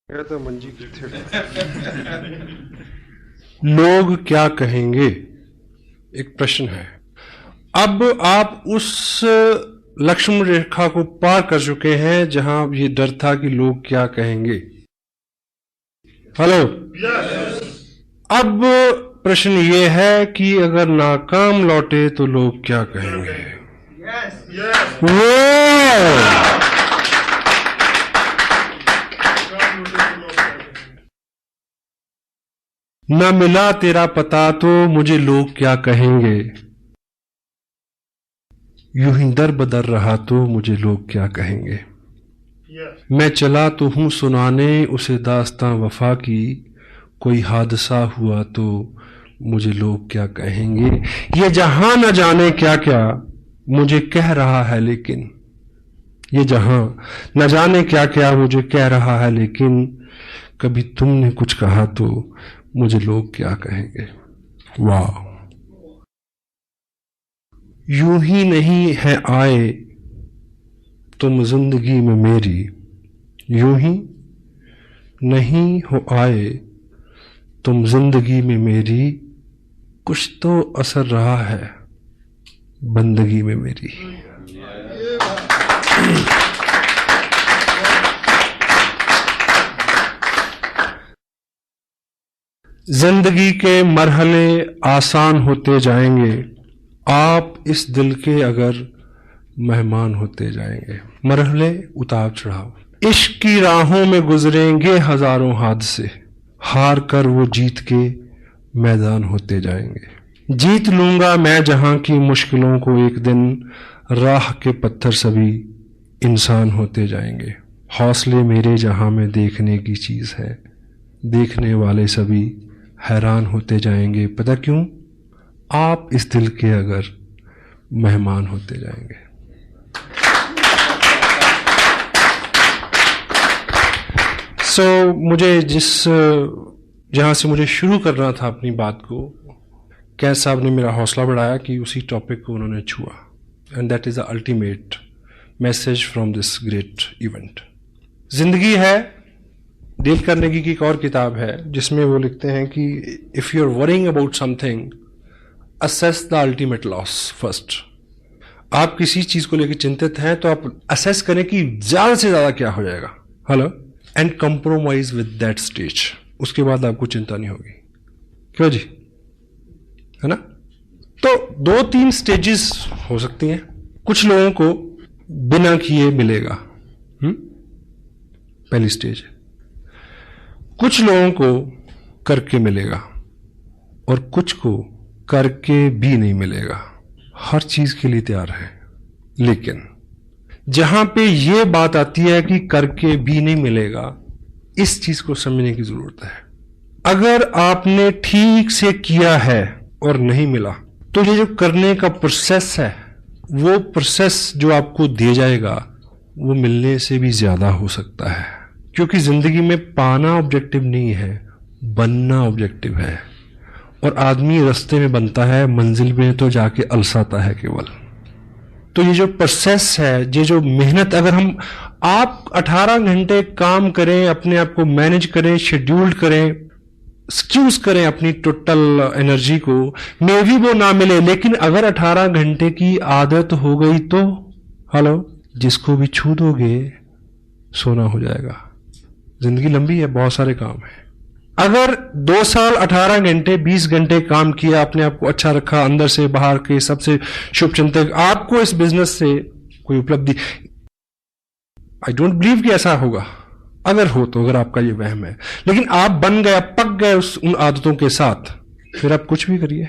तो मंजी किथे लोग क्या कहेंगे, एक प्रश्न है। अब आप उस लक्ष्मण रेखा को पार कर चुके हैं जहां ये डर था कि लोग क्या कहेंगे। हेलो, अब प्रश्न ये है कि अगर नाकाम लौटे तो लोग क्या कहेंगे। न मिला तेरा पता तो मुझे लोग क्या कहेंगे, यूं ही दर बदर रहा तो मुझे लोग क्या कहेंगे। मैं चला तो हूं सुनाने उसे दास्तां वफा की, कोई हादसा हुआ तो मुझे लोग क्या कहेंगे। ये जहां न जाने क्या क्या मुझे कह रहा है, लेकिन ये जहां न जाने क्या क्या मुझे कह रहा है, लेकिन कभी तुमने कुछ कहा तो मुझे लोग क्या कहेंगे। वाह, यूं ही नहीं है आए तुम जिंदगी में मेरी, यूं ही नहीं हो आए तुम जिंदगी में मेरी, कुछ तो असर रहा है बंदगी में मेरी। जिंदगी के मरहले आसान होते जाएंगे, आप इस दिल के अगर मेहमान होते जाएंगे। मरहले उतार चढ़ाव इश्क की राहों में गुजरेंगे हजारों हादसे, हार कर वो जीत के मैदान होते जाएंगे। जीत लूंगा मैं जहां की मुश्किलों को एक दिन, राह के पत्थर सभी इंसान होते जाएंगे। हौसले मेरे जहां में देखने की चीज है, देखने वाले सभी हैरान होते जाएंगे। पता क्यों? आप इस दिल के अगर मेहमान होते जाएंगे। मुझे जहां से मुझे शुरू करना था अपनी बात को, कैद साहब ने मेरा हौसला बढ़ाया कि उसी टॉपिक को उन्होंने छुआ, and that is the ultimate message from this great event. जिंदगी है डील कार्नेगी की एक और किताब है जिसमें वो लिखते हैं कि if you are worrying about something, assess the ultimate loss first. आप किसी चीज को लेकर चिंतित हैं तो आप असेस करें कि ज्यादा से ज्यादा क्या हो जाएगा। Hello, and compromise with that stage. उसके बाद आपको चिंता नहीं होगी। क्यों जी, है ना? तो 2-3 स्टेजेस हो सकती हैं। कुछ लोगों को बिना किए मिलेगा, पहली स्टेज है। कुछ लोगों को करके मिलेगा और कुछ को करके भी नहीं मिलेगा। हर चीज के लिए तैयार है, लेकिन जहां पे ये बात आती है कि करके भी नहीं मिलेगा, इस चीज को समझने की जरूरत है। अगर आपने ठीक से किया है और नहीं मिला, तो ये जो करने का प्रोसेस है, वो प्रोसेस जो आपको दिया जाएगा वो मिलने से भी ज्यादा हो सकता है। क्योंकि जिंदगी में पाना ऑब्जेक्टिव नहीं है, बनना ऑब्जेक्टिव है। और आदमी रास्ते में बनता है, मंजिल में तो जाके अलसाता है केवल। तो ये जो प्रोसेस है, ये जो मेहनत, अगर आप 18 घंटे काम करें, अपने आप को मैनेज करें, शेड्यूल्ड करें, स्क्यूज करें अपनी टोटल एनर्जी को, मे भी वो ना मिले, लेकिन अगर 18 घंटे की आदत हो गई तो हेलो, जिसको भी छू दोगे सोना हो जाएगा। जिंदगी लंबी है, बहुत सारे काम है। अगर 2 साल 18 घंटे 20 घंटे काम किया, अपने आप को अच्छा रखा, अंदर से बाहर के सबसे शुभ चिंतक, आपको इस बिजनेस से कोई उपलब्धि, आई डोंट बिलीव कि ऐसा होगा। अगर हो तो, अगर आपका ये वहम है, लेकिन आप बन गए, पक गए उन आदतों के साथ, फिर आप कुछ भी करिए।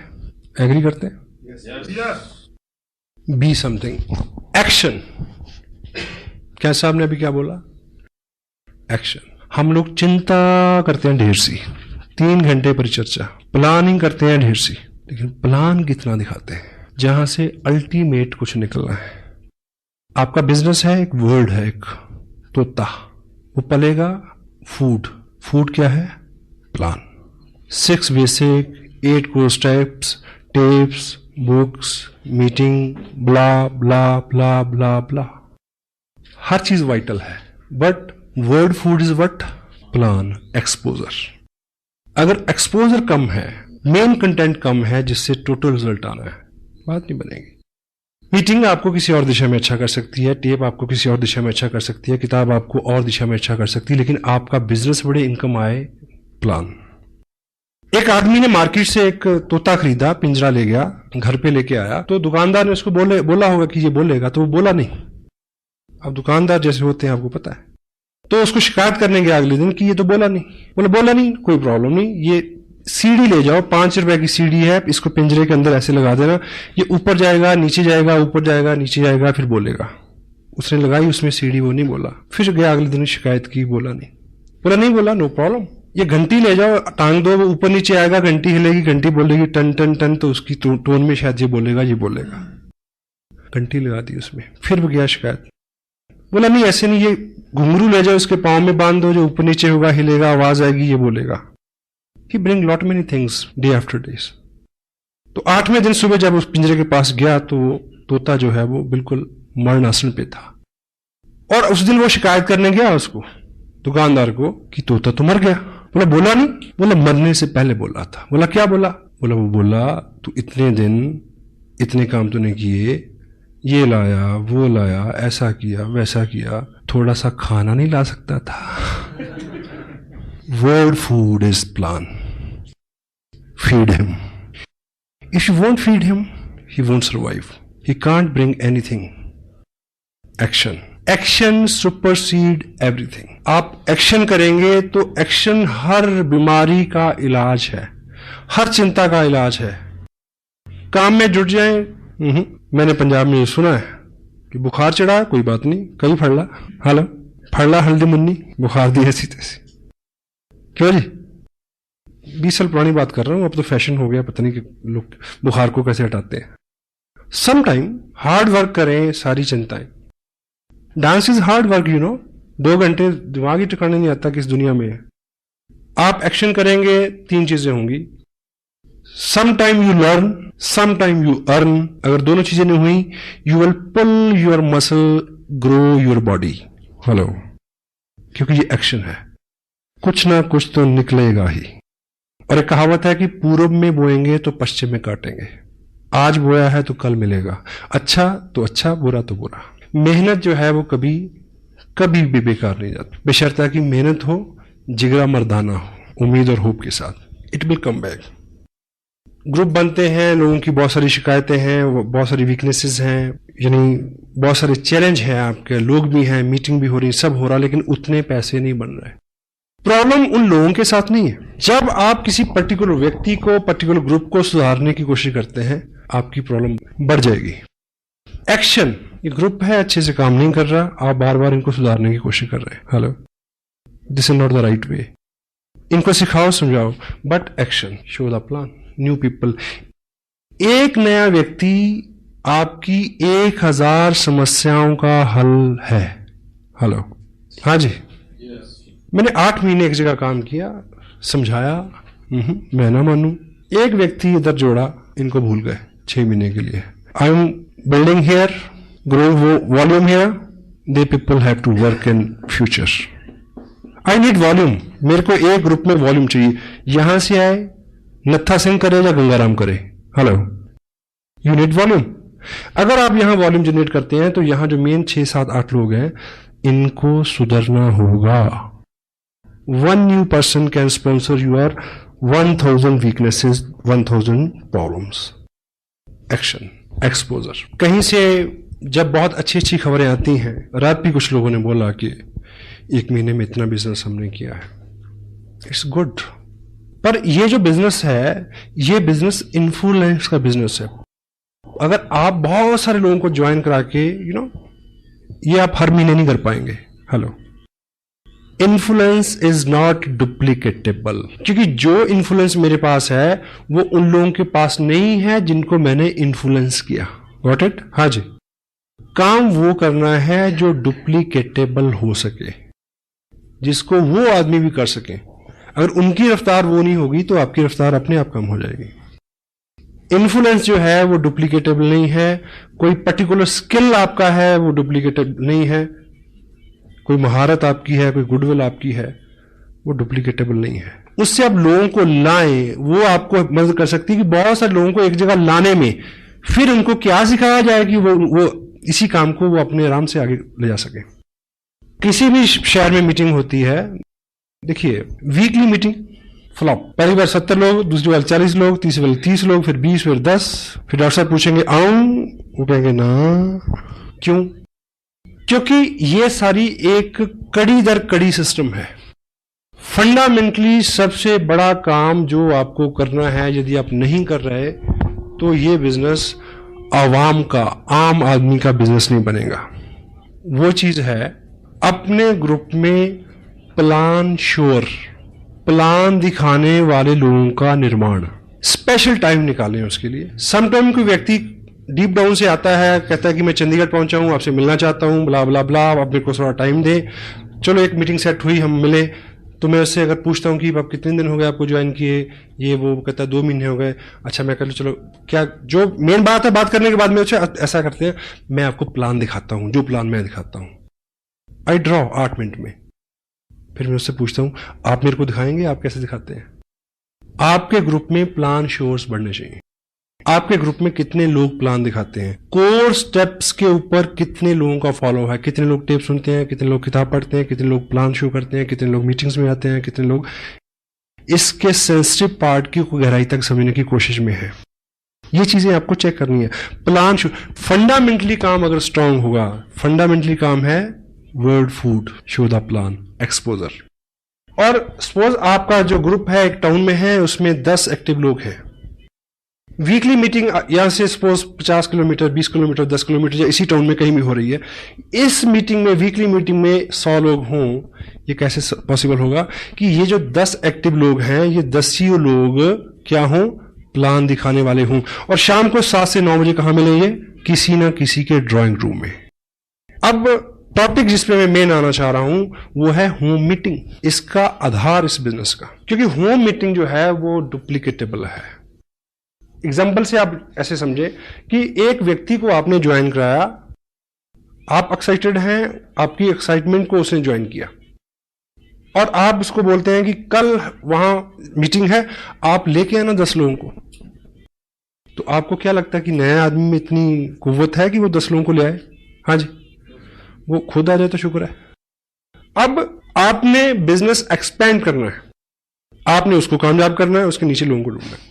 एग्री करते हैं? Be something, action. क्या साहब ने अभी क्या बोला? एक्शन। हम लोग चिंता करते हैं ढेर सी, 3 घंटे परिचर्चा, प्लानिंग करते हैं ढेर सी, लेकिन प्लान कितना दिखाते हैं जहां से अल्टीमेट कुछ निकलना है। आपका बिजनेस है, एक वर्ड है, एक तोता, वो पलेगा फूड। फूड क्या है? Plan. 6 basic, 8 course types, tips, books, meeting, blah blah blah blah blah. हर चीज वाइटल है, but word food is what? Plan exposure. अगर एक्सपोजर कम है, मेन कंटेंट कम है, जिससे टोटल रिजल्ट आना है, बात नहीं बनेगी। मीटिंग आपको किसी और दिशा में अच्छा कर सकती है, टेप आपको किसी और दिशा में अच्छा कर सकती है, किताब आपको और दिशा में अच्छा कर सकती है, लेकिन आपका बिजनेस बड़े इनकम आए, प्लान। एक आदमी ने मार्केट से एक तोता खरीदा, पिंजरा ले गया, घर पे लेके आया, तो दुकानदार ने उसको बोला होगा कि ये बोलेगा, तो वो बोला नहीं। अब दुकानदार जैसे होते हैं आपको पता है, तो उसको शिकायत करने गया अगले दिन कि ये तो बोला नहीं, कोई प्रॉब्लम नहीं, ये सीढ़ी ले जाओ, 5 रुपए की सीढ़ी है, इसको पिंजरे के अंदर ऐसे लगा देना, ये ऊपर जाएगा, नीचे जाएगा, ऊपर जाएगा, नीचे जाएगा, फिर बोलेगा। उसने लगाई उसमें सीढ़ी, वो नहीं बोला, फिर गया अगले दिन शिकायत की, बोला नहीं, नो प्रॉब्लम। ये घंटी ले जाओ, टांग दो, वो ऊपर नीचे आएगा, घंटी हिलेगी, घंटी बोलेगी टन टन टन, तो उसकी टोन में शायद ये बोलेगा। घंटी लगा दी उसमें, फिर गया शिकायत, बोला नहीं ऐसे नहीं, ये घुंघरू ले जाओ, उसके पाँव में बांध दो, जो ऊपर नीचे होगा, हिलेगा, आवाज आएगी, ये बोलेगा। He bring lot many things day after days. तो 8वें दिन सुबह जब उस पिंजरे के पास गया तो तोता जो है वो बिल्कुल मरण आसन पे था, और उस दिन वो शिकायत करने गया उसको, दुकानदार को, कि तोता तो मर गया। बोला नहीं, बोला मरने से पहले बोला था। बोला क्या बोला? बोला तू इतने दिन इतने काम तूने किए, ये लाया वो लाया, ऐसा किया वैसा किया, थोड़ा सा खाना नहीं ला सकता था? Word food is plan. Feed him. If you won't feed him, he won't survive. He can't bring anything. Action. Action supersede everything. आप एक्शन करेंगे तो एक्शन हर बीमारी का इलाज है, हर चिंता का इलाज है। काम में जुट जाएं। मैंने पंजाब में ये सुना है कि बुखार चढ़ा, कोई बात नहीं, कहीं फड़ला हल्दी मुन्नी, बुखार दी ऐसी तैसी। क्यों जी? 20 साल पुरानी बात कर रहा हूं, अब तो फैशन हो गया, पता नहीं कि लोग बुखार को कैसे हटाते हैं। सम टाइम हार्ड वर्क करें, सारी चिंताएं। डांस इज हार्ड वर्क, 2 घंटे दिमाग ही ठिकाने नहीं आता किस दुनिया में है। आप एक्शन करेंगे, 3 चीजें होंगी। Some time you learn, some time you earn. अगर दोनों चीजें नहीं हुई, you will pull your muscle, grow your body. क्योंकि ये एक्शन है, कुछ ना कुछ तो निकलेगा ही। और एक कहावत है कि पूरब में बोएंगे तो पश्चिम में काटेंगे। आज बोया है तो कल मिलेगा, अच्छा तो अच्छा, बुरा तो बुरा। मेहनत जो है वो कभी भी बेकार नहीं जाती, बशर्ते कि मेहनत हो, जिगरा मर्दाना हो, उम्मीद और होप के साथ। It will come back. Group बनते हैं, लोगों की बहुत सारी शिकायतें हैं, बहुत सारी वीकनेसेस हैं, यानी बहुत सारे चैलेंज हैं, आपके लोग भी हैं, मीटिंग भी हो रही, सब हो रहा, लेकिन उतने पैसे नहीं बन रहे। प्रॉब्लम उन लोगों के साथ नहीं है। जब आप किसी पर्टिकुलर व्यक्ति को, पर्टिकुलर ग्रुप को सुधारने की कोशिश करते हैं, आपकी प्रॉब्लम बढ़ जाएगी। एक्शन, ये ग्रुप है, अच्छे से काम नहीं कर रहा, आप बार बार इनको सुधारने की कोशिश कर रहे हैं। This is not the right way. इनको सिखाओ, समझाओ, but action, show the plan, new people. एक नया व्यक्ति आपकी 1000 समस्याओं का हल है। हाँ जी, मैंने 8 महीने एक जगह काम किया, समझाया, मैं ना मानू। एक व्यक्ति इधर जोड़ा, इनको भूल गए 6 महीने के लिए। I am building here, grow volume here, they people have to work in future. I need volume. मेरे को एक ग्रुप में वॉल्यूम चाहिए। यहां से आए, नत्था सिंह करे या गंगाराम करे, यू नीड वॉल्यूम। अगर आप यहां वॉल्यूम जनरेट करते हैं तो यहां जो मेन 6, 7, 8 लोग हैं, इनको सुधरना होगा। 1 new person can sponsor your 1000 weaknesses, 1000 problems. Action, exposure. कहीं से जब बहुत अच्छी खबरें आती हैं, रात भी कुछ लोगों ने बोला कि 1 महीने में इतना बिजनेस हमने किया है, इट्स गुड। पर ये जो बिजनेस है, ये बिजनेस इन्फ्लुएंस का बिजनेस है। अगर आप बहुत सारे लोगों को ज्वाइन करा के, ये आप हर महीने नहीं कर पाएंगे। इन्फ्लुएंस इज नॉट डुप्लीकेटेबल, क्योंकि जो इन्फ्लुएंस मेरे पास है वो उन लोगों के पास नहीं है जिनको मैंने इन्फ्लुएंस किया। Got it? हाँ जी। काम वो करना है जो डुप्लीकेटेबल हो सके, जिसको वो आदमी भी कर सके। अगर उनकी रफ्तार वो नहीं होगी तो आपकी रफ्तार अपने आप कम हो जाएगी। इन्फ्लुएंस जो है वो डुप्लीकेटेबल नहीं है। कोई पर्टिकुलर स्किल आपका है वो डुप्लीकेटेबल नहीं है। कोई महारत आपकी है, कोई गुडविल आपकी है, वो डुप्लीकेटेबल नहीं है। उससे आप लोगों को लाएं, वो आपको मदद कर सकती है कि बहुत सारे लोगों को एक जगह लाने में, फिर उनको क्या सिखाया जाए कि वो इसी काम को वो अपने आराम से आगे ले जा सके। किसी भी शहर में मीटिंग होती है, देखिए वीकली मीटिंग फ्लॉप, पहली बार 70 लोग, दूसरी बार 40 लोग, तीसरी बार 30 लोग, फिर 20, फिर 10, फिर डॉक्टर साहब पूछेंगे आऊं, वो कहेंगे ना। क्यों? क्योंकि ये सारी एक कड़ी दर कड़ी सिस्टम है। फंडामेंटली सबसे बड़ा काम जो आपको करना है, यदि आप नहीं कर रहे तो ये बिजनेस आवाम का, आम आदमी का बिजनेस नहीं बनेगा। वो चीज है अपने ग्रुप में प्लान श्योर, प्लान दिखाने वाले लोगों का निर्माण। स्पेशल टाइम निकालें उसके लिए। समटाइम कोई व्यक्ति डीप डाउन से आता है, कहता है कि मैं चंडीगढ़ पहुंचा हूं, आपसे मिलना चाहता हूं, ब्ला ब्ला ब्ला, आप मेरे को थोड़ा टाइम दे। चलो एक मीटिंग सेट हुई, हम मिले, तो मैं उससे अगर पूछता हूं कि आप कितने दिन हो गए आपको ज्वाइन किए, ये वो कहता है 2 महीने हो गए। अच्छा मैं कह लूँ चलो, क्या जो मेन बात है, बात करने के बाद में ऐसा करते हैं, मैं आपको प्लान दिखाता हूं, जो प्लान मैं दिखाता हूं, आई ड्रॉ 8 मिनट में। फिर मैं उससे पूछता हूं आप मेरे को दिखाएंगे, आप कैसे दिखाते हैं? आपके ग्रुप में प्लान शोर्स बढ़ने चाहिए। आपके ग्रुप में कितने लोग प्लान दिखाते हैं, कोर स्टेप्स के ऊपर कितने लोगों का फॉलो है, कितने लोग टेप सुनते हैं, कितने लोग किताब पढ़ते हैं, कितने लोग प्लान शो करते हैं, कितने लोग मीटिंग्स में आते हैं, कितने लोग इसके सेंसिटिव पार्ट की गहराई तक समझने की कोशिश में है। ये चीजें आपको चेक करनी है। प्लान शो फंडामेंटली काम अगर स्ट्रांग होगा, फंडामेंटली काम है word food, show the plan, exposure. और सपोज आपका जो ग्रुप है एक टाउन में है, उसमें 10 एक्टिव लोग हैं। वीकली मीटिंग यहां से सपोज 50 किलोमीटर, 20 किलोमीटर, 10 किलोमीटर या इसी टाउन में कहीं भी हो रही है। इस मीटिंग में, वीकली मीटिंग में 100 लोग हों, ये कैसे पॉसिबल होगा कि ये जो 10 एक्टिव लोग हैं, ये 10 ही लोग क्या हों, प्लान दिखाने वाले हों। और शाम को 7 से 9 बजे कहां मिलेंगे? किसी ना किसी के ड्राइंग रूम में। अब टॉपिक जिस पे मैं मेन आना चाह रहा हूं वो है होम मीटिंग, इसका आधार इस बिजनेस का। क्योंकि होम मीटिंग जो है वो डुप्लीकेटेबल है। एग्जाम्पल से आप ऐसे समझे कि एक व्यक्ति को आपने ज्वाइन कराया, आप एक्साइटेड हैं, आपकी एक्साइटमेंट को उसने ज्वाइन किया, और आप उसको बोलते हैं कि कल वहां मीटिंग है, आप लेके आना 10 लोगों को। तो आपको क्या लगता है कि नए आदमी में इतनी कुव्वत है कि वो 10 लोगों को ले आए? हाँ जी, वो खुद आ जाए तो शुक्र है। अब आपने बिजनेस एक्सपेंड करना है, आपने उसको कामयाब करना है, उसके नीचे लोगों को ढूंढना है।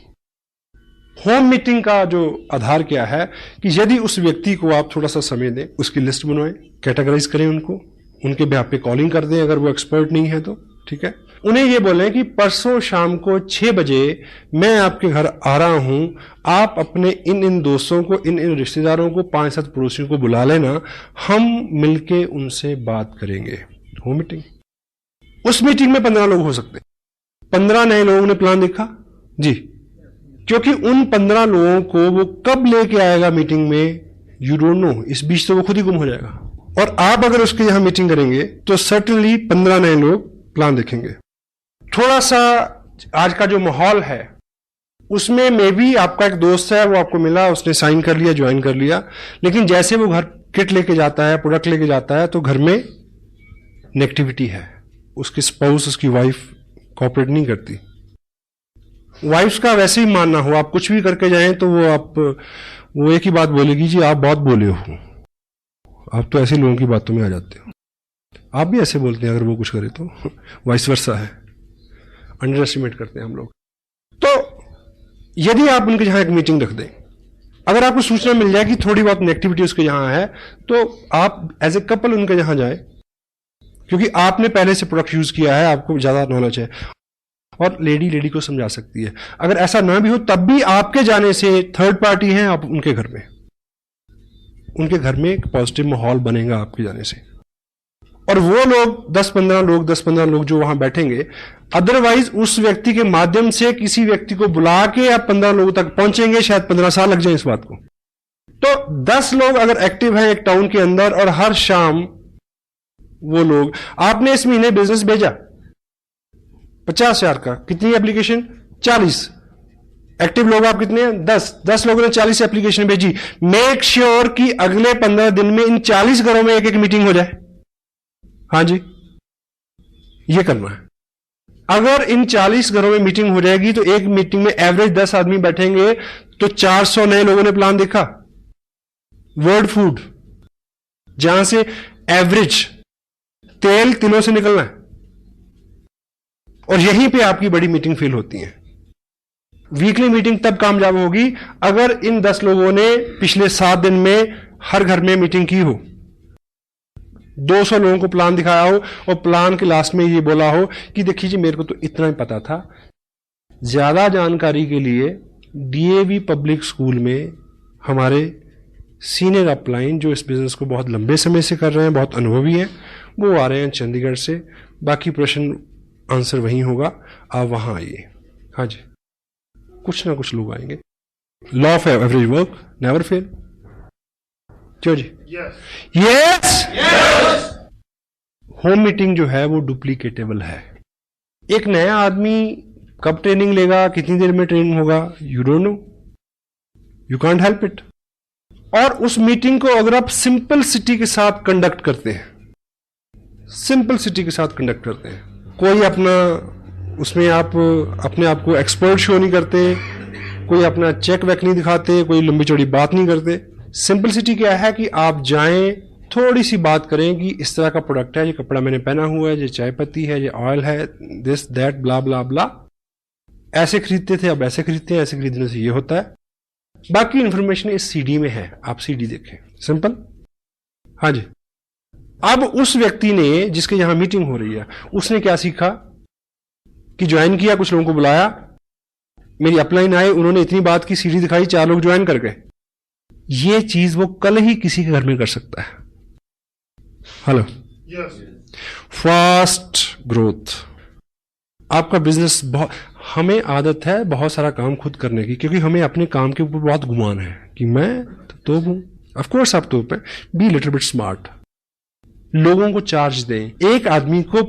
होम मीटिंग का जो आधार क्या है कि यदि उस व्यक्ति को आप थोड़ा सा समय दें, उसकी लिस्ट बनवाएं, कैटेगराइज करें उनको, उनके बेहाफ पे कॉलिंग कर दें अगर वो एक्सपर्ट नहीं है तो, ठीक है। उन्हें ये बोलें कि परसों शाम को 6 बजे मैं आपके घर आ रहा हूं, आप अपने इन दोस्तों को, इन रिश्तेदारों को, 5-7 पड़ोसियों को बुला लेना, हम मिलके उनसे बात करेंगे। Home meeting. उस मीटिंग में 15 लोग हो सकते, 15 नए लोगों ने प्लान देखा जी, क्योंकि उन 15 लोगों को वो कब लेके आएगा मीटिंग में, यू डोंट नो। इस बीच तो वो खुद ही गुम हो जाएगा। और आप अगर उसके यहां मीटिंग करेंगे तो सर्टनली 15 नए लोग प्लान देखेंगे। थोड़ा सा आज का जो माहौल है उसमें मे भी आपका एक दोस्त है, वो आपको मिला, उसने साइन कर लिया, ज्वाइन कर लिया, लेकिन जैसे वो घर किट लेके जाता है, प्रोडक्ट लेके जाता है, तो घर में नेगेटिविटी है। उसकी स्पाउस, उसकी वाइफ कोऑपरेट नहीं करती। वाइफ्स का वैसे ही मानना हो, आप कुछ भी करके जाएं तो वो एक ही बात बोलेगी, जी आप बहुत बोले हो, आप तो ऐसे लोगों की बातों में आ जाते हो। आप भी ऐसे बोलते हैं अगर वो कुछ करे तो, वाइस वर्सा है, अंडर एस्टिमेट करते हैं हम लोग। तो यदि आप उनके यहां एक मीटिंग रख दें, अगर आपको सूचना मिल जाए कि थोड़ी बहुत नेगेटिविटी उसके यहां है, तो आप एज ए कपल उनके यहां जाए, क्योंकि आपने पहले से प्रोडक्ट यूज किया है, आपको ज्यादा नॉलेज है, और लेडी को समझा सकती है। अगर ऐसा ना भी हो तब भी आपके जाने से थर्ड पार्टी है, आप उनके घर में एक पॉजिटिव माहौल बनेगा आपके जाने से। और वो लोग 10-15 लोग जो वहां बैठेंगे, अदरवाइज उस व्यक्ति के माध्यम से किसी व्यक्ति को बुला के आप 15 लोगों तक पहुंचेंगे, शायद 15 साल लग जाए इस बात को। तो 10 लोग अगर एक्टिव हैं एक टाउन के अंदर, और हर शाम वो लोग, आपने इस महीने बिजनेस भेजा 50,000 का, कितनी एप्लीकेशन? 40। एक्टिव लोग आप कितने हैं? 10 लोगों ने 40 एप्लीकेशन भेजी। मेक श्योर कि अगले 15 दिन में इन 40 घरों में एक मीटिंग हो जाए। हाँ जी, ये करना है। अगर इन 40 घरों में मीटिंग हो जाएगी तो एक मीटिंग में एवरेज 10 आदमी बैठेंगे तो 400 नए लोगों ने प्लान देखा। वर्ल्ड फूड, जहां से एवरेज तेल तिलों से निकलना है, और यहीं पे आपकी बड़ी मीटिंग फेल होती है। वीकली मीटिंग तब कामयाब होगी अगर इन 10 लोगों ने पिछले 7 दिन में हर घर में मीटिंग की हो, 200 लोगों को प्लान दिखाया हो और प्लान के लास्ट में ये बोला हो कि देखिए जी मेरे को तो इतना ही पता था। ज्यादा जानकारी के लिए डीएवी पब्लिक स्कूल में हमारे सीनियर अपलाइन जो इस बिजनेस को बहुत लंबे समय से कर रहे हैं, बहुत अनुभवी हैं, वो आ रहे हैं चंडीगढ़ से। बाकी प्रश्न आंसर वहीं होगा, आप वहां आइए। हाँ जी, कुछ ना कुछ लोग आएंगे। Law of average work never fail. क्यों जी? यस। होम मीटिंग जो है वो डुप्लीकेटेबल है। एक नया आदमी कब ट्रेनिंग लेगा, कितनी देर में ट्रेनिंग होगा, you don't know, you can't help it. और उस मीटिंग को अगर आप सिंपलिसिटी के साथ कंडक्ट करते हैं, सिंपलिसिटी के साथ कंडक्ट करते हैं, कोई अपना उसमें आप अपने आप को एक्सपर्ट शो नहीं करते, कोई अपना चेक वेक नहीं दिखाते, कोई लंबी चौड़ी बात नहीं करते। सिंपलिसिटी क्या है कि आप जाएं, थोड़ी सी बात करें कि इस तरह का प्रोडक्ट है, ये कपड़ा मैंने पहना हुआ है, ये चाय पत्ती है, ये ऑयल है, दिस दैट ब्ला ब्ला ब्ला, ऐसे खरीदते थे अब ऐसे खरीदते हैं, ऐसे खरीदने से ये होता है। बाकी इंफॉर्मेशन इस सीडी में है, आप सीडी देखें। सिंपल। हाँ जी। अब उस व्यक्ति ने जिसके यहां मीटिंग हो रही है, उसने क्या सीखा कि ज्वाइन किया, कुछ लोगों को बुलाया, मेरी अपलाइन आए, उन्होंने इतनी बात की, सीडी दिखाई, 4 लोग ज्वाइन कर गए। ये चीज वो कल ही किसी के घर में कर सकता है। हेलो। Fast growth. आपका बिजनेस बहुत, हमें आदत है बहुत सारा काम खुद करने की, क्योंकि हमें अपने काम के ऊपर बहुत गुमान है कि मैं तो हूं। ऑफ कोर्स आप तो पे बी लिटिल बिट स्मार्ट। लोगों को चार्ज दें। एक आदमी को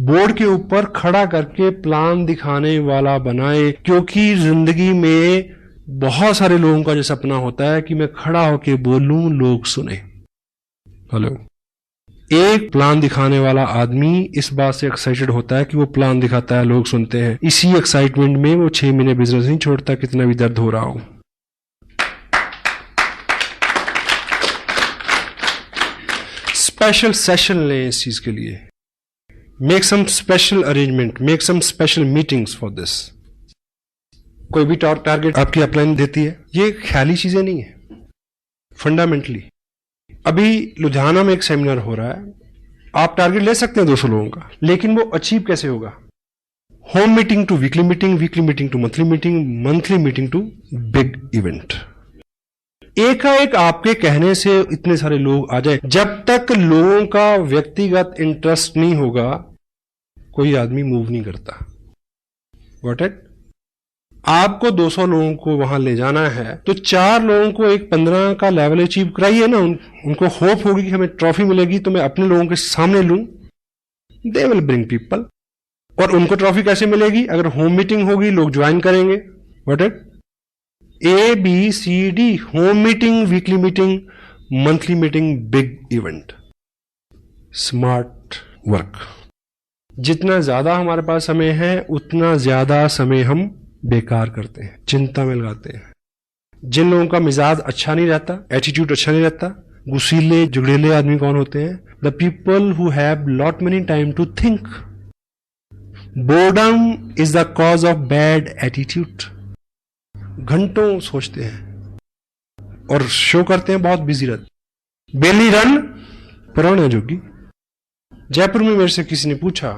बोर्ड के ऊपर खड़ा करके प्लान दिखाने वाला बनाए, क्योंकि जिंदगी में बहुत सारे लोगों का जो सपना होता है कि मैं खड़ा होके बोलूं, लोग सुने। हेलो। एक प्लान दिखाने वाला आदमी इस बात से एक्साइटेड होता है कि वो प्लान दिखाता है, लोग सुनते हैं। इसी एक्साइटमेंट में वो 6 महीने बिजनेस नहीं छोड़ता, कितना भी दर्द हो रहा हो। स्पेशल सेशन लें इस चीज के लिए। Make some special arrangement, make some special meetings for this. कोई भी टारगेट आपकी अपलाइन देती है, ये ख्याली चीजें नहीं है, फंडामेंटली। अभी लुधियाना में एक सेमिनार हो रहा है, आप टारगेट ले सकते हैं 200 लोगों का, लेकिन वो अचीव कैसे होगा? Home meeting to weekly meeting, weekly meeting to monthly meeting, monthly meeting to big event. एकाएक आपके कहने से इतने सारे लोग आ जाए, जब तक लोगों का व्यक्तिगत इंटरेस्ट नहीं होगा कोई आदमी मूव नहीं करता। Got it? आपको 200 लोगों को वहां ले जाना है तो 4 लोगों को एक 15 का लेवल अचीव कराइए ना। उनको होप होगी कि हमें ट्रॉफी मिलेगी तो मैं अपने लोगों के सामने लूं। They will bring people. और उनको ट्रॉफी कैसे मिलेगी? अगर होम मीटिंग होगी, लोग ज्वाइन करेंगे। What it? ABCD, home meeting, weekly meeting, monthly meeting, big event. Smart work. जितना ज्यादा हमारे पास समय है उतना ज्यादा समय हम बेकार करते हैं, चिंता में लगाते हैं। जिन लोगों का मिजाज अच्छा नहीं रहता, एटीट्यूड अच्छा नहीं रहता, गुस्सीले जुगड़ेले आदमी कौन होते हैं? The people who have lot many time to think. Boredom is the cause of bad attitude. घंटों सोचते हैं और शो करते हैं बहुत बिजी रहते। बेली रन पुराना जोगी। जयपुर में मेरे से किसी ने पूछा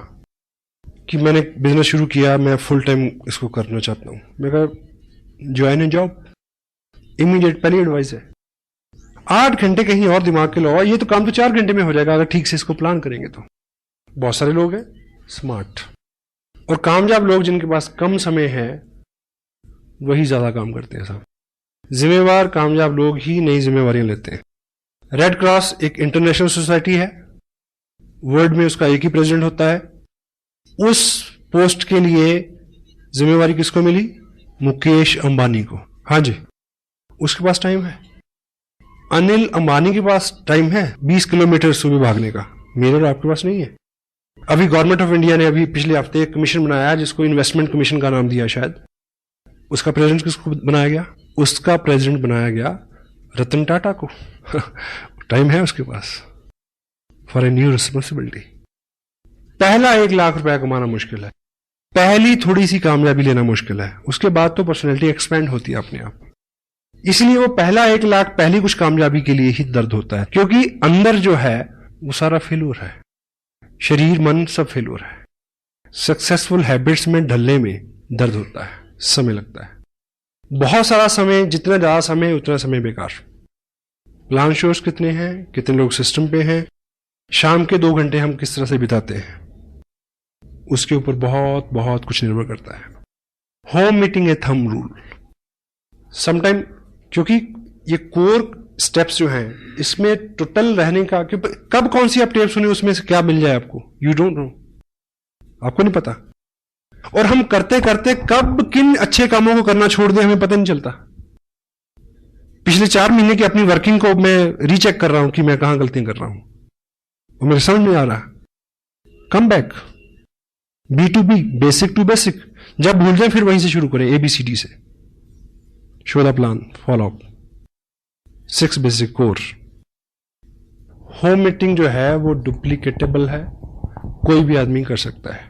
कि मैंने बिजनेस शुरू किया, मैं फुल टाइम इसको करना चाहता हूं। मैं कहा ज्वाइन जॉब, इमीडिएट पहली एडवाइस है। 8 घंटे कहीं और दिमाग के लगाओ, ये तो काम तो 4 घंटे में हो जाएगा अगर ठीक से इसको प्लान करेंगे तो। बहुत सारे लोग हैं स्मार्ट और कामयाब लोग जिनके पास कम समय है वही ज्यादा काम करते हैं साहब। जिम्मेवार कामयाब लोग ही नई जिम्मेवारियां लेते हैं। रेड क्रॉस एक इंटरनेशनल सोसाइटी है, वर्ल्ड में उसका एक ही प्रेसिडेंट होता है। उस पोस्ट के लिए जिम्मेवारी किसको मिली? मुकेश अंबानी को। हाँ जी, उसके पास टाइम है। अनिल अंबानी के पास टाइम है 20 किलोमीटर सुबह भागने का, मेरे और आपके पास नहीं है। अभी गवर्नमेंट ऑफ इंडिया ने अभी पिछले हफ्ते एक कमीशन बनाया है जिसको इन्वेस्टमेंट कमीशन का नाम दिया शायद। उसका प्रेसिडेंट किसको बनाया गया? उसका प्रेसिडेंट बनाया गया रतन टाटा को। टाइम है उसके पास फॉर ए न्यू रिस्पॉन्सिबिलिटी। पहला 1 लाख रुपया कमाना मुश्किल है, पहली थोड़ी सी कामयाबी लेना मुश्किल है, उसके बाद तो पर्सनैलिटी एक्सपेंड होती है अपने आप। इसलिए वो पहला 1 लाख पहली कुछ कामयाबी के लिए ही दर्द होता है, क्योंकि अंदर जो है वो सारा फेल्योर है, शरीर मन सब फेल्योर है। सक्सेसफुल हैबिट्स में ढलने में दर्द होता है, समय लगता है, बहुत सारा समय, जितना ज्यादा समय उतना समय बेकार। प्लान शोर्स कितने हैं, कितने लोग सिस्टम पे हैं, शाम के 2 घंटे हम किस तरह से बिताते हैं, उसके ऊपर बहुत बहुत कुछ निर्भर करता है। होम मीटिंग ए थंब रूल समटाइम, क्योंकि ये कोर स्टेप्स जो हैं इसमें टोटल रहने का, कि कब कौन सी आप टेप सुने उसमें से क्या मिल जाए आपको, यू डोंट नो, आपको नहीं पता। और हम करते करते कब किन अच्छे कामों को करना छोड़ दें हमें पता नहीं चलता। पिछले 4 महीने की अपनी वर्किंग को मैं रीचेक कर रहा हूं कि मैं कहां गलतियां कर रहा हूं और मेरे समझ में आ रहा। Come back, B2B, basic to basic. जब भूल जाए फिर वहीं से शुरू करें, ABCD से। Show the plan, follow up, 6 basic core. Home meeting जो है वो डुप्लीकेटेबल है, कोई भी आदमी कर सकता है।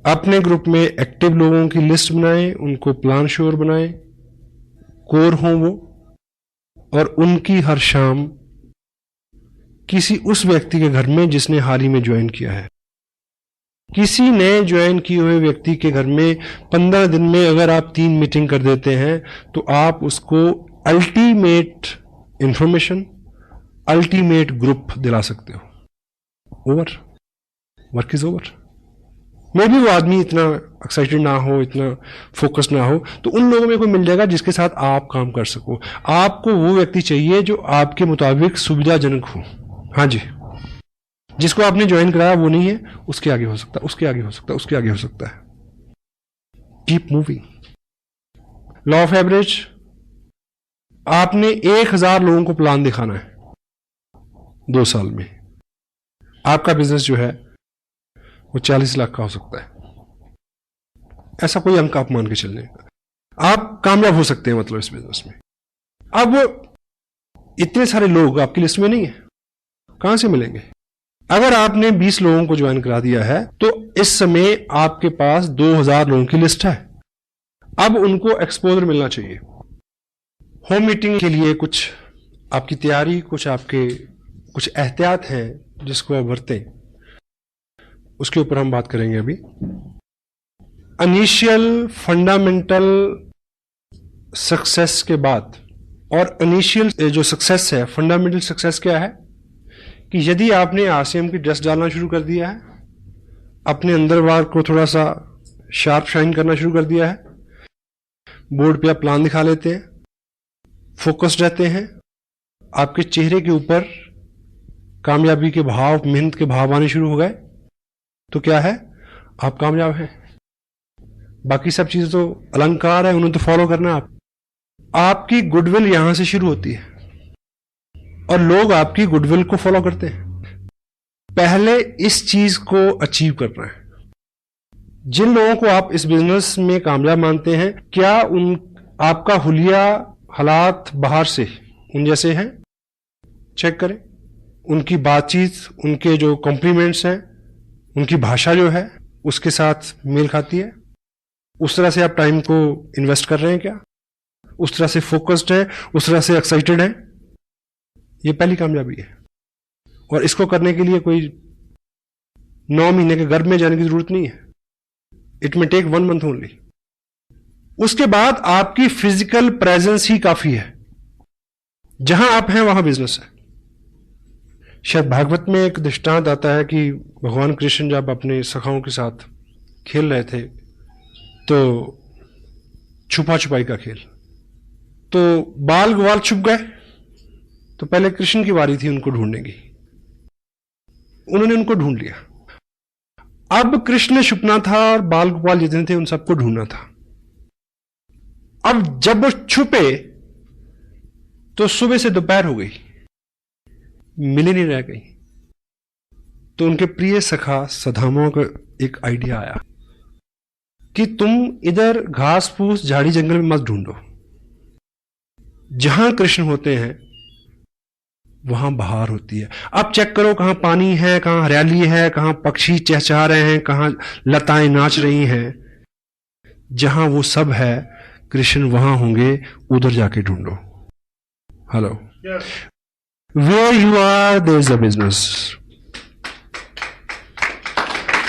अपने ग्रुप में एक्टिव लोगों की लिस्ट बनाएं, उनको प्लान श्योर बनाएं, कोर हों वो, और उनकी हर शाम किसी उस व्यक्ति के घर में जिसने हाल ही में ज्वाइन किया है, किसी नए ज्वाइन किए हुए व्यक्ति के घर में 15 दिन में अगर आप 3 मीटिंग कर देते हैं तो आप उसको अल्टीमेट इंफॉर्मेशन, अल्टीमेट ग्रुप दिला सकते हो। Over, work is over. मे भी वो आदमी इतना एक्साइटेड ना हो, इतना फोकस ना हो, तो उन लोगों में कोई मिल जाएगा जिसके साथ आप काम कर सको। आपको वो व्यक्ति चाहिए जो आपके मुताबिक सुविधाजनक हो। हाँ जी, जिसको आपने ज्वाइन कराया वो नहीं है, उसके आगे हो सकता है, उसके आगे हो सकता है, उसके आगे हो सकता है। Keep moving. Law of average, आपने 1000 लोगों को प्लान दिखाना है 2 साल में। आपका बिजनेस जो है वो 40 लाख का हो सकता है, ऐसा कोई अंक आप मान के चलने, आप कामयाब हो सकते हैं मतलब इस बिजनेस में। अब इतने सारे लोग आपकी लिस्ट में नहीं है, कहां से मिलेंगे? अगर आपने 20 लोगों को ज्वाइन करा दिया है तो इस समय आपके पास 2000 लोगों की लिस्ट है। अब उनको एक्सपोजर मिलना चाहिए। होम मीटिंग के लिए कुछ आपकी तैयारी, कुछ आपके कुछ एहतियात हैं जिसको आप बरतें, उसके ऊपर हम बात करेंगे अभी। इनिशियल फंडामेंटल सक्सेस के बाद, और इनिशियल जो सक्सेस है, फंडामेंटल सक्सेस क्या है कि यदि आपने RCM की ड्रेस डालना शुरू कर दिया है, अपने अंदर बाहर को थोड़ा सा शार्प शाइन करना शुरू कर दिया है, बोर्ड पे आप प्लान दिखा लेते हैं, फोकस्ड रहते हैं, आपके चेहरे के ऊपर कामयाबी के भाव, मेहनत के भाव आने शुरू हो गए, तो क्या है, आप कामयाब हैं। बाकी सब चीजें तो अलंकार है, उन्हें तो फॉलो करना है। आपकी गुडविल यहां से शुरू होती है और लोग आपकी गुडविल को फॉलो करते हैं। पहले इस चीज को अचीव करना है। जिन लोगों को आप इस बिजनेस में कामयाब मानते हैं, क्या आपका हुलिया हालात बाहर से उन जैसे हैं? चेक करें। उनकी बातचीत, उनके जो कॉम्प्लीमेंट्स हैं, उनकी भाषा जो है उसके साथ मेल खाती है? उस तरह से आप टाइम को इन्वेस्ट कर रहे हैं क्या? उस तरह से फोकस्ड है, उस तरह से एक्साइटेड है? ये पहली कामयाबी है। और इसको करने के लिए कोई 9 महीने के गर्भ में जाने की जरूरत नहीं है। इट में टेक 1 मंथ ओनली। उसके बाद आपकी फिजिकल प्रेजेंस ही काफी है। जहां आप हैं वहां बिजनेस है। शायद भागवत में एक दृष्टांत आता है कि भगवान कृष्ण जब अपने सखाओं के साथ खेल रहे थे तो छुपा छुपाई का खेल, तो बाल ग्वाल छुप गए, तो पहले कृष्ण की बारी थी उनको ढूंढने की। उन्होंने उनको ढूंढ लिया। अब कृष्ण छुपना था और बाल गोपाल जितने थे उन सबको ढूंढना था। अब जब वो छुपे तो सुबह से दोपहर हो गई, मिले नहीं रह गई। तो उनके प्रिय सखा सदामा को एक आइडिया आया कि तुम इधर घास फूस झाड़ी जंगल में मत ढूंढो, जहां कृष्ण होते हैं वहां बहार होती है। अब चेक करो कहां पानी है, कहां हरियाली है, कहां पक्षी चहचहा रहे हैं, कहां लताएं नाच रही हैं। जहां वो सब है कृष्ण वहां होंगे, उधर जाके ढूंढो। Hello, where you are there is a business.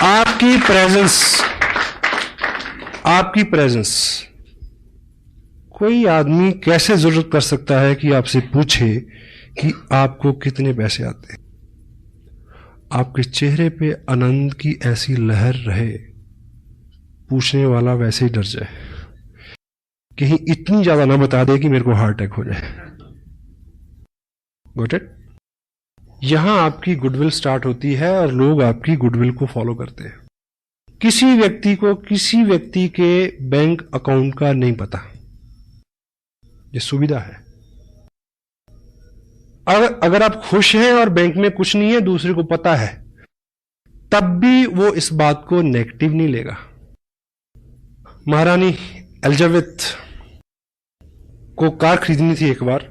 आपकी प्रेजेंस कोई आदमी कैसे जरूरत कर सकता है कि आपसे पूछे कि आपको कितने पैसे आते हैं। आपके चेहरे पे आनंद की ऐसी लहर रहे, पूछने वाला वैसे ही डर जाए, कहीं इतनी ज्यादा ना बता दे कि मेरे को हार्ट अटैक हो जाए। Got it? यहां आपकी गुडविल स्टार्ट होती है और लोग आपकी गुडविल को फॉलो करते हैं। किसी व्यक्ति को किसी व्यक्ति के बैंक अकाउंट का नहीं पता, ये सुविधा है। अगर आप खुश हैं और बैंक में कुछ नहीं है, दूसरे को पता है, तब भी वो इस बात को नेगेटिव नहीं लेगा। महारानी एलिजाबेथ को कार खरीदनी थी एक बार,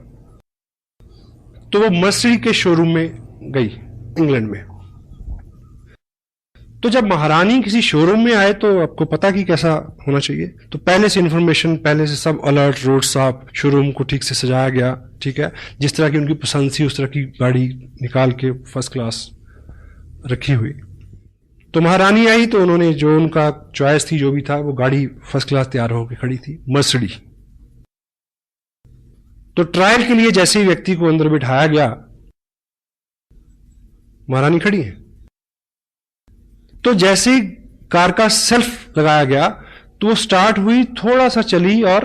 तो वो मर्सिडीज के शोरूम में गई इंग्लैंड में। तो जब महारानी किसी शोरूम में आए तो आपको पता कि कैसा होना चाहिए, तो पहले से इंफॉर्मेशन, पहले से सब अलर्ट, रोड साफ, शोरूम को ठीक से सजाया गया, ठीक है, जिस तरह की उनकी पसंद थी उस तरह की गाड़ी निकाल के फर्स्ट क्लास रखी हुई। तो महारानी आई तो उन्होंने जो उनका चॉइस थी, जो भी था, वो गाड़ी फर्स्ट क्लास तैयार होकर खड़ी थी, मर्सिडीज। तो ट्रायल के लिए जैसे ही व्यक्ति को अंदर बिठाया गया, महारानी खड़ी है, तो जैसे ही कार का सेल्फ लगाया गया तो वो स्टार्ट हुई, थोड़ा सा चली और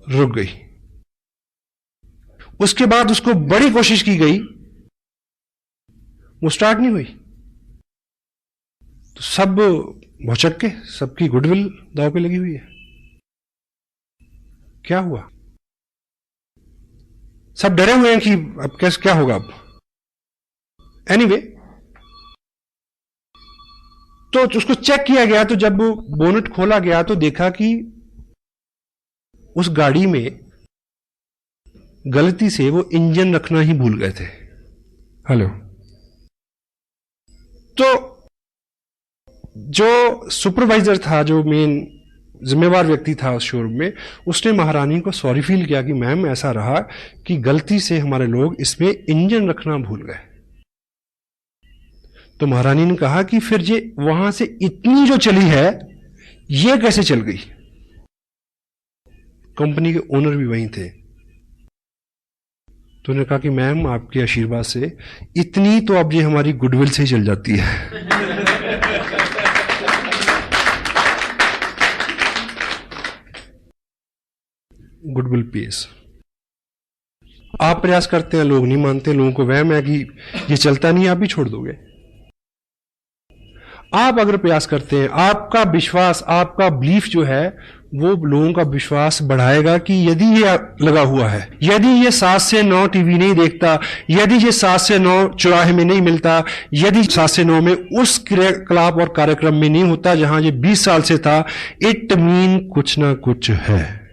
रुक गई। उसके बाद उसको बड़ी कोशिश की गई, वो स्टार्ट नहीं हुई। तो सब भौचक के, सबकी गुडविल दांव पे लगी हुई है। क्या हुआ? सब डरे हुए हैं कि अब कैसे क्या होगा अब। एनीवे, तो उसको चेक किया गया, तो जब बोनेट खोला गया तो देखा कि उस गाड़ी में गलती से वो इंजन रखना ही भूल गए थे। हेलो, तो जो सुपरवाइजर था, जो मेन जिम्मेवार व्यक्ति था उस शोरूम में, उसने महारानी को सॉरी फील किया कि मैम ऐसा रहा कि गलती से हमारे लोग इसमें इंजन रखना भूल गए। तो महारानी ने कहा कि फिर ये वहां से इतनी जो चली है ये कैसे चल गई। कंपनी के ओनर भी वहीं थे, तो उन्होंने कहा कि मैम आपके आशीर्वाद से इतनी तो अब ये हमारी गुडविल से ही चल जाती है। Goodwill pays. आप प्रयास करते हैं, लोग नहीं मानते, लोगों को वहम है कि ये चलता नहीं, आप भी छोड़ दोगे। आप अगर प्रयास करते हैं, आपका विश्वास, आपका बिलीफ जो है वो लोगों का विश्वास बढ़ाएगा कि यदि ये लगा हुआ है, यदि ये 7 से 9 टीवी नहीं देखता, यदि ये 7 से 9 चौराहे में नहीं मिलता, यदि 7 से 9 में उस क्रियाकलाप और कार्यक्रम में नहीं होता जहां ये 20 साल से था, इट मीन कुछ ना कुछ है।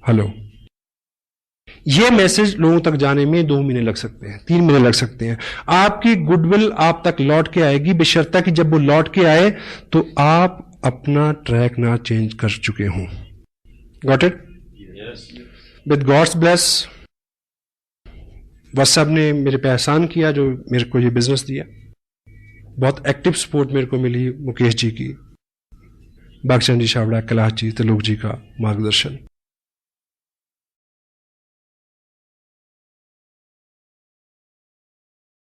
हेलो, ये मैसेज लोगों तक जाने में 2 महीने लग सकते हैं, 3 महीने लग सकते हैं। आपकी गुडविल आप तक लौट के आएगी, बशर्ते कि जब वो लौट के आए तो आप अपना ट्रैक ना चेंज कर चुके हों। Got it? With God's bless, WhatsApp ने मेरे पे एहसान किया जो मेरे को ये बिजनेस दिया। बहुत एक्टिव सपोर्ट मेरे को मिली मुकेश जी की, बागचंद जी छाबड़ा, कैलाश जी, त्रिलोक जी का मार्गदर्शन।